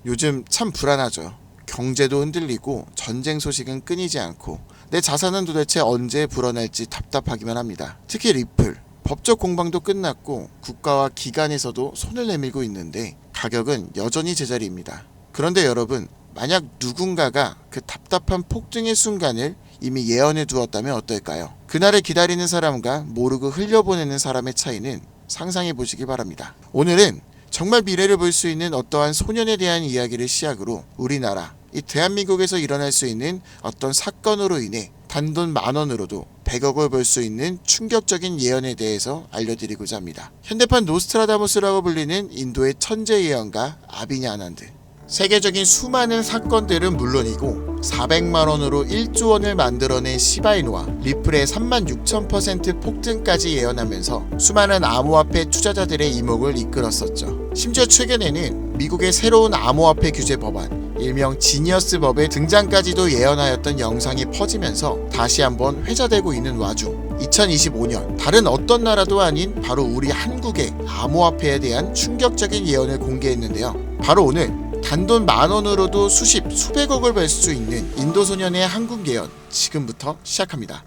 요즘 참 불안하죠. 경제도 흔들리고 전쟁 소식은 끊이지 않고 내 자산은 도대체 언제 불어날지 답답하기만 합니다. 특히 리플. 법적 공방도 끝났고 국가와 기관에서도 손을 내밀고 있는데 가격은 여전히 제자리입니다. 그런데 여러분, 만약 누군가가 그 답답한 폭등의 순간을 이미 예언해 두었다면 어떨까요? 그날을 기다리는 사람과 모르고 흘려보내는 사람의 차이는 상상해 보시기 바랍니다. 오늘은 정말 미래를 볼 수 있는 어떠한 소년에 대한 이야기를 시작으로 우리나라, 이 대한민국에서 일어날 수 있는 어떤 사건으로 인해 단돈 10,000원으로도 100억을 벌 수 있는 충격적인 예언에 대해서 알려드리고자 합니다. 현대판 노스트라다무스라고 불리는 인도의 천재 예언가 아비냐 아난드. 세계적인 수많은 사건들은 물론이고 400만원으로 1조 원을 만들어낸 시바이누와 리플의 36,000% 폭등까지 예언하면서 수많은 암호화폐 투자자들의 이목을 이끌었었죠. 심지어 최근에는 미국의 새로운 암호화폐 규제 법안, 일명 지니어스 법의 등장까지도 예언하였던 영상이 퍼지면서 다시 한번 회자되고 있는 와중 2025년 다른 어떤 나라도 아닌 바로 우리 한국의 암호화폐에 대한 충격적인 예언을 공개했는데요. 바로 오늘 단돈 10,000원으로도 수백억을 벌 수 있는 인도 소년의 한국 예언 지금부터 시작합니다.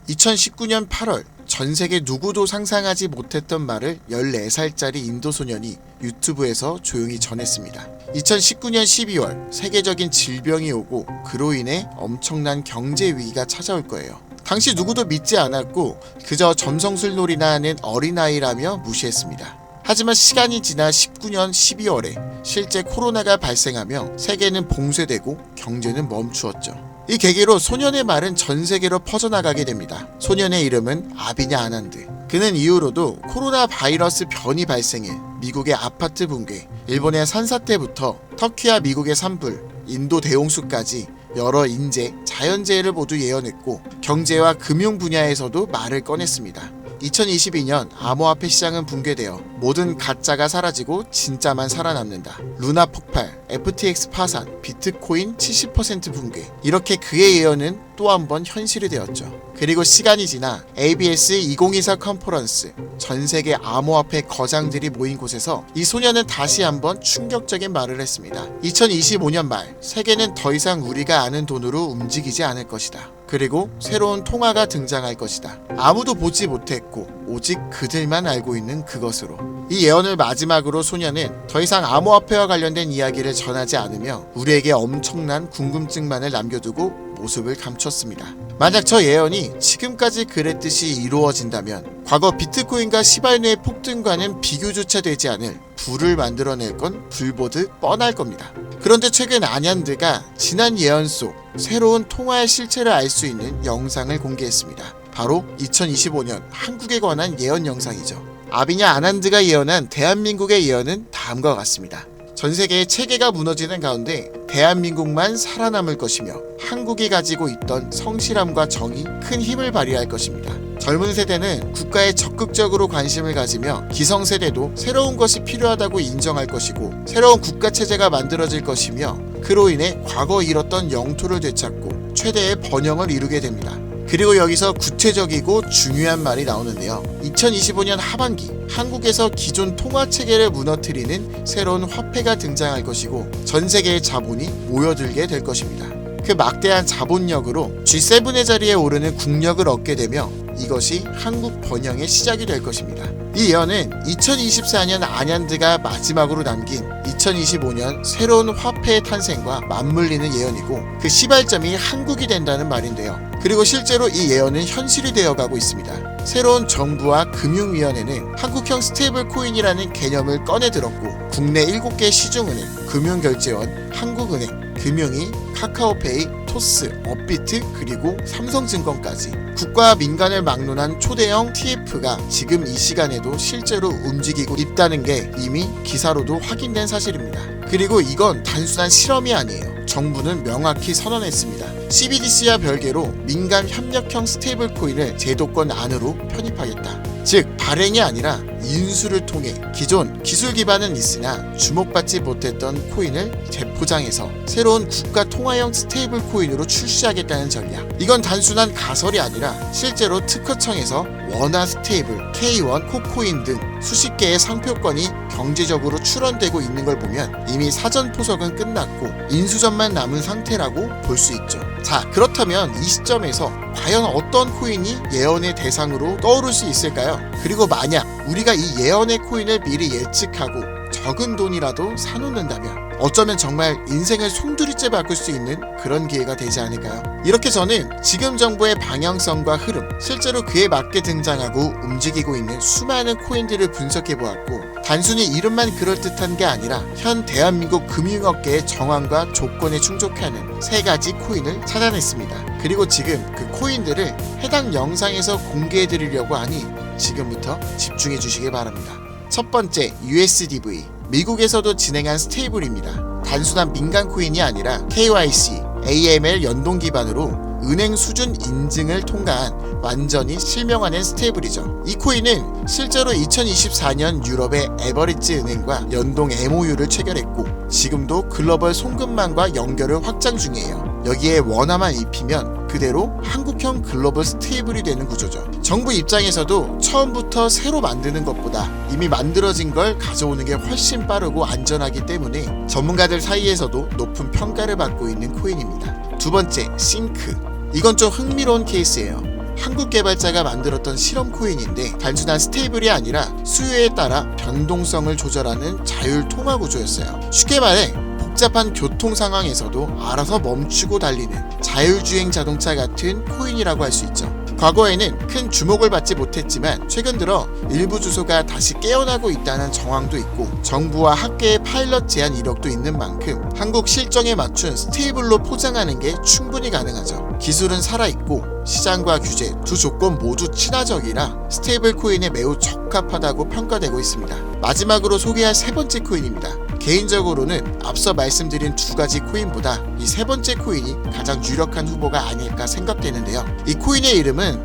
2019년 8월 전 세계 누구도 상상하지 못했던 말을 14살짜리 인도 소년이 유튜브에서 조용히 전했습니다. 2019년 12월 세계적인 질병이 오고 그로 인해 엄청난 경제 위기가 찾아올 거예요. 당시 누구도 믿지 않았고 그저 점성술놀이나 하는 어린아이라며 무시했습니다. 하지만 시간이 지나 19년 12월에 실제 코로나가 발생하며 세계는 봉쇄되고 경제는 멈추었죠. 이 계기로 소년의 말은 전 세계로 퍼져나가게 됩니다. 소년의 이름은 아비냐 아난드. 그는 이후로도 코로나 바이러스 변이 발생해 미국의 아파트 붕괴, 일본의 산사태부터 터키와 미국의 산불, 인도 대홍수까지 여러 인재, 자연재해를 모두 예언했고 경제와 금융 분야에서도 말을 꺼냈습니다. 2022년 암호화폐 시장은 붕괴되어 모든 가짜가 사라지고 진짜만 살아남는다. 루나 폭발, FTX 파산, 비트코인 70% 붕괴. 이렇게 그의 예언은 또 한 번 현실이 되었죠. 그리고 시간이 지나 ABS 2024 컨퍼런스, 전 세계 암호화폐 거장들이 모인 곳에서 이 소년은 다시 한번 충격적인 말을 했습니다. 2025년 말 세계는 더 이상 우리가 아는 돈으로 움직이지 않을 것이다. 그리고 새로운 통화가 등장할 것이다. 아무도 보지 못했고 오직 그들만 알고 있는 그것으로. 이 예언을 마지막으로 소년은 더 이상 암호화폐와 관련된 이야기를 전하지 않으며 우리에게 엄청난 궁금증만을 남겨두고 모습을 감췄습니다. 만약 저 예언이 지금까지 그랬듯이 이루어진다면 과거 비트코인과 시바이누의 폭등과는 비교조차 되지 않을 부를 만들어낼 건 불보듯 뻔할 겁니다. 그런데 최근 아난드가 지난 예언 속 새로운 통화의 실체를 알 수 있는 영상을 공개했습니다. 바로 2025년 한국에 관한 예언 영상이죠. 아비냐 아난드가 예언한 대한민국의 예언은 다음과 같습니다. 전 세계의 체계가 무너지는 가운데 대한민국만 살아남을 것이며 한국이 가지고 있던 성실함과 정이 큰 힘을 발휘할 것입니다. 젊은 세대는 국가에 적극적으로 관심을 가지며 기성세대도 새로운 것이 필요하다고 인정할 것이고 새로운 국가체제가 만들어질 것이며 그로 인해 과거 잃었던 영토를 되찾고 최대의 번영을 이루게 됩니다. 그리고 여기서 구체적이고 중요한 말이 나오는데요. 2025년 하반기 한국에서 기존 통화체계를 무너뜨리는 새로운 화폐가 등장할 것이고 전 세계의 자본이 모여들게 될 것입니다. 그 막대한 자본력으로 G7의 자리에 오르는 국력을 얻게 되며 이것이 한국 번영의 시작이 될 것입니다. 이 예언은 2024년 아난드가 마지막으로 남긴 2025년 새로운 화폐의 탄생과 맞물리는 예언이고 그 시발점이 한국이 된다는 말인데요. 그리고 실제로 이 예언은 현실이 되어가고 있습니다. 새로운 정부와 금융위원회는 한국형 스테이블 코인이라는 개념을 꺼내들었고 국내 7개 시중은행, 금융결제원, 한국은행, 금융위, 카카오페이, 토스, 업비트 그리고 삼성증권까지 국가와 민간을 막론한 초대형 TF가 지금 이 시간에도 실제로 움직이고 있다는 게 이미 기사로도 확인된 사실입니다. 그리고 이건 단순한 실험이 아니에요. 정부는 명확히 선언했습니다. CBDC와 별개로 민간 협력형 스테이블 코인을 제도권 안으로 편입하겠다. 즉 발행이 아니라 인수를 통해 기존 기술 기반은 있으나 주목받지 못했던 코인을 재포장해서 새로운 국가 통화형 스테이블 코인으로 출시하겠다는 전략. 이건 단순한 가설이 아니라 실제로 특허청에서 원화 스테이블, K1, 코코인 등 수십 개의 상표권이 경제적으로 출원되고 있는 걸 보면 이미 사전 포석은 끝났고 인수전만 남은 상태라고 볼 수 있죠. 자, 그렇다면 이 시점에서 과연 어떤 코인이 예언의 대상으로 떠오를 수 있을까요? 그리고 만약 우리가 이 예언의 코인을 미리 예측하고 적은 돈이라도 사놓는다면 어쩌면 정말 인생을 송두리째 바꿀 수 있는 그런 기회가 되지 않을까요? 이렇게 저는 지금 정부의 방향성과 흐름, 실제로 그에 맞게 등장하고 움직이고 있는 수많은 코인들을 분석해보았고 단순히 이름만 그럴듯한 게 아니라 현 대한민국 금융업계의 정황과 조건에 충족하는 3가지 코인을 찾아냈습니다. 그리고 지금 그 코인들을 해당 영상에서 공개해드리려고 하니 지금부터 집중해 주시기 바랍니다. 첫 번째, USDV. 미국에서도 진행한 스테이블입니다. 단순한 민간 코인이 아니라 KYC, AML 연동 기반으로 은행 수준 인증을 통과한 완전히 실명화된 스테이블이죠. 이 코인은 실제로 2024년 유럽의 에버리지 은행과 연동 MOU를 체결했고 지금도 글로벌 송금망과 연결을 확장 중이에요. 여기에 원화만 입히면 그대로 한국형 글로벌 스테이블이 되는 구조죠. 정부 입장에서도 처음부터 새로 만드는 것보다 이미 만들어진 걸 가져오는 게 훨씬 빠르고 안전하기 때문에 전문가들 사이에서도 높은 평가를 받고 있는 코인입니다. 두 번째, 싱크. 이건 좀 흥미로운 케이스예요. 한국 개발자가 만들었던 실험 코인인데 단순한 스테이블이 아니라 수요에 따라 변동성을 조절하는 자율 통화 구조였어요. 쉽게 말해 복잡한 교통 상황에서도 알아서 멈추고 달리는 자율주행 자동차 같은 코인이라고 할 수 있죠. 과거에는 큰 주목을 받지 못했지만 최근 들어 일부 주소가 다시 깨어나고 있다는 정황도 있고 정부와 학계의 파일럿 제안 이력도 있는 만큼 한국 실정에 맞춘 스테이블로 포장하는 게 충분히 가능하죠. 기술은 살아있고 시장과 규제 두 조건 모두 친화적이라 스테이블 코인에 매우 적합하다고 평가되고 있습니다. 마지막으로 소개할 3번째 코인입니다. 개인적으로는 앞서 말씀드린 2가지 코인보다 이 3번째 코인이 가장 유력한 후보가 아닐까 생각되는데요. 이 코인의 이름은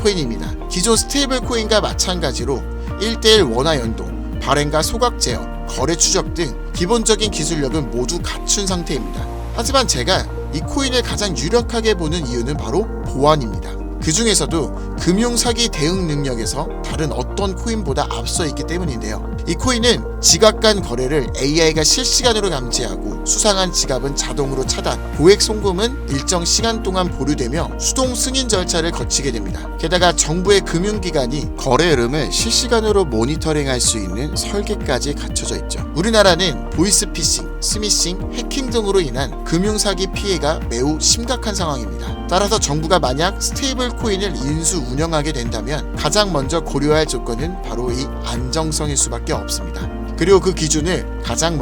코인입니다. 기존 스테이블 코인과 마찬가지로 1:1 원화 연동, 발행과 소각 제어, 거래 추적 등 기본적인 기술력은 모두 갖춘 상태입니다. 하지만 제가 이 코인을 가장 유력하게 보는 이유는 바로 보안입니다. 그 중에서도 금융사기 대응 능력에서 다른 어떤 코인보다 앞서 있기 때문인데요. 이 코인은 지갑 간 거래를 AI가 실시간으로 감지하고 수상한 지갑은 자동으로 차단, 고액 송금은 일정 시간 동안 보류되며 수동 승인 절차를 거치게 됩니다. 게다가 정부의 금융기관이 거래 흐름을 실시간으로 모니터링할 수 있는 설계까지 갖춰져 있죠. 우리나라는 보이스피싱, 스미싱, 해킹 등으로 인한 금융사기 피해가 매우 심각한 상황입니다. 따라서 정부가 만약 스테이블 코인을 인수 운영하게 된다면 가장 먼저 고려할 조건은 바로 이 안정성일 수밖에 없습니다. 그리고 그 기준을 가장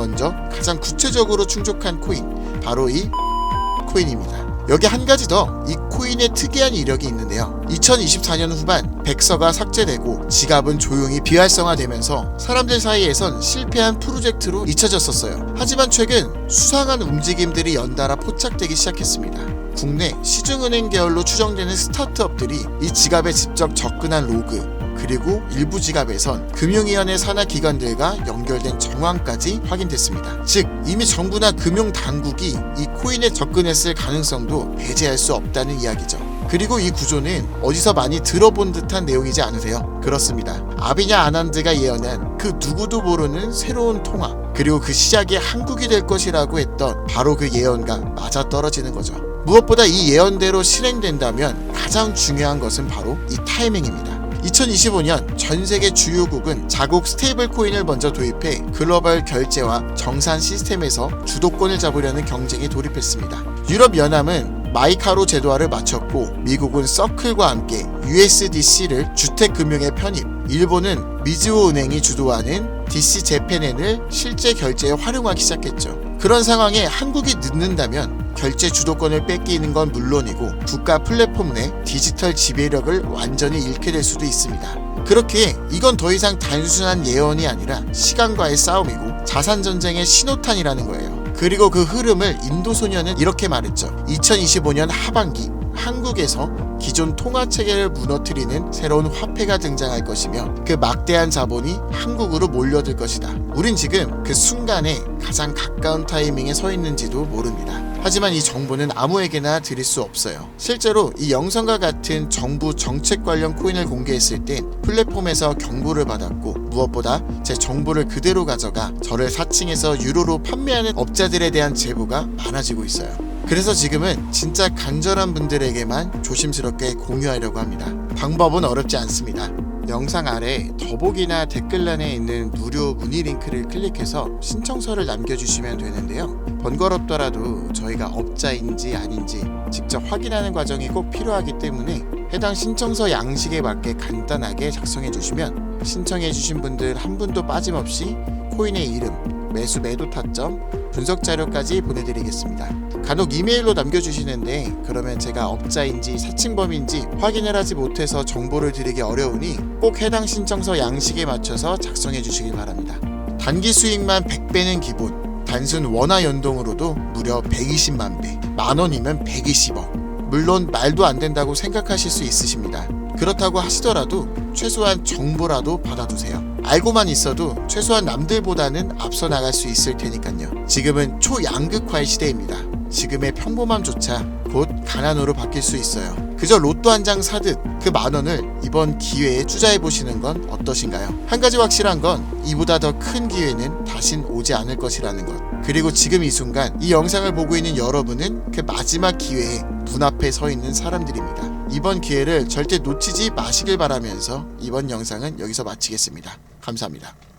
구체적으로 충족한 코인, 바로 이 코인입니다. 여기 한 가지 더 이 코인의 특이한 이력이 있는데요. 2024년 후반 백서가 삭제되고 지갑은 조용히 비활성화되면서 사람들 사이에선 실패한 프로젝트로 잊혀졌었어요. 하지만 최근 수상한 움직임들이 연달아 포착되기 시작했습니다. 국내 시중은행 계열로 추정되는 스타트업들이 이 지갑에 직접 접근한 로그, 그리고 일부 지갑에선 금융위원회 산하 기관들과 연결된 정황까지 확인됐습니다. 즉 이미 정부나 금융당국이 이 코인에 접근했을 가능성도 배제할 수 없다는 이야기죠. 그리고 이 구조는 어디서 많이 들어본 듯한 내용이지 않으세요? 그렇습니다. 아비냐 아난드가 예언한 그 누구도 모르는 새로운 통화, 그리고 그 시작이 한국이 될 것이라고 했던 바로 그 예언과 맞아떨어지는 거죠. 무엇보다 이 예언대로 실행된다면 가장 중요한 것은 바로 이 타이밍입니다. 2025년 전 세계 주요국은 자국 스테이블 코인을 먼저 도입해 글로벌 결제와 정산 시스템에서 주도권을 잡으려는 경쟁에 돌입했습니다. 유럽연합은 마이카로 제도화를 마쳤고 미국은 서클과 함께 USDC를 주택금융에 편입, 일본은 미즈호 은행이 주도하는 DC 재팬엔을 실제 결제에 활용하기 시작했죠. 그런 상황에 한국이 늦는다면 결제 주도권을 뺏기는 건 물론이고 국가 플랫폼 내 디지털 지배력을 완전히 잃게 될 수도 있습니다. 그렇게 이건 더 이상 단순한 예언이 아니라 시간과의 싸움이고 자산 전쟁의 신호탄이라는 거예요. 그리고 그 흐름을 인도소년은 이렇게 말했죠. 2025년 하반기 한국에서 기존 통화 체계를 무너뜨리는 새로운 화폐가 등장할 것이며 그 막대한 자본이 한국으로 몰려들 것이다. 우린 지금 그 순간에 가장 가까운 타이밍에 서 있는지도 모릅니다. 하지만 이 정보는 아무에게나 드릴 수 없어요. 실제로 이 영상과 같은 정부 정책 관련 코인을 공개했을 땐 플랫폼에서 경고를 받았고, 무엇보다 제 정보를 그대로 가져가 저를 사칭해서 유로로 판매하는 업자들에 대한 제보가 많아지고 있어요. 그래서 지금은 진짜 간절한 분들에게만 조심스럽게 공유하려고 합니다. 방법은 어렵지 않습니다. 영상 아래 더보기나 댓글란에 있는 무료 문의 링크를 클릭해서 신청서를 남겨주시면 되는데요. 번거롭더라도 저희가 업자인지 아닌지 직접 확인하는 과정이 꼭 필요하기 때문에 해당 신청서 양식에 맞게 간단하게 작성해 주시면 신청해 주신 분들 한 분도 빠짐없이 코인의 이름, 매수 매도 타점, 분석 자료까지 보내드리겠습니다. 간혹 이메일로 남겨주시는데 그러면 제가 업자인지 사칭범인지 확인을 하지 못해서 정보를 드리기 어려우니 꼭 해당 신청서 양식에 맞춰서 작성해 주시길 바랍니다. 단기 수익만 100배는 기본, 단순 원화 연동으로도 무려 120만 배, 만원이면 120억. 물론 말도 안 된다고 생각하실 수 있으십니다. 그렇다고 하시더라도 최소한 정보라도 받아두세요. 알고만 있어도 최소한 남들보다는 앞서 나갈 수 있을 테니까요. 지금은 초양극화의 시대입니다. 지금의 평범함조차 곧 가난으로 바뀔 수 있어요. 그저 로또 한 장 사듯 그 만원을 이번 기회에 투자해보시는 건 어떠신가요? 한 가지 확실한 건 이보다 더 큰 기회는 다신 오지 않을 것이라는 것. 그리고 지금 이 순간 이 영상을 보고 있는 여러분은 그 마지막 기회에 눈앞에 서 있는 사람들입니다. 이번 기회를 절대 놓치지 마시길 바라면서 이번 영상은 여기서 마치겠습니다. 감사합니다.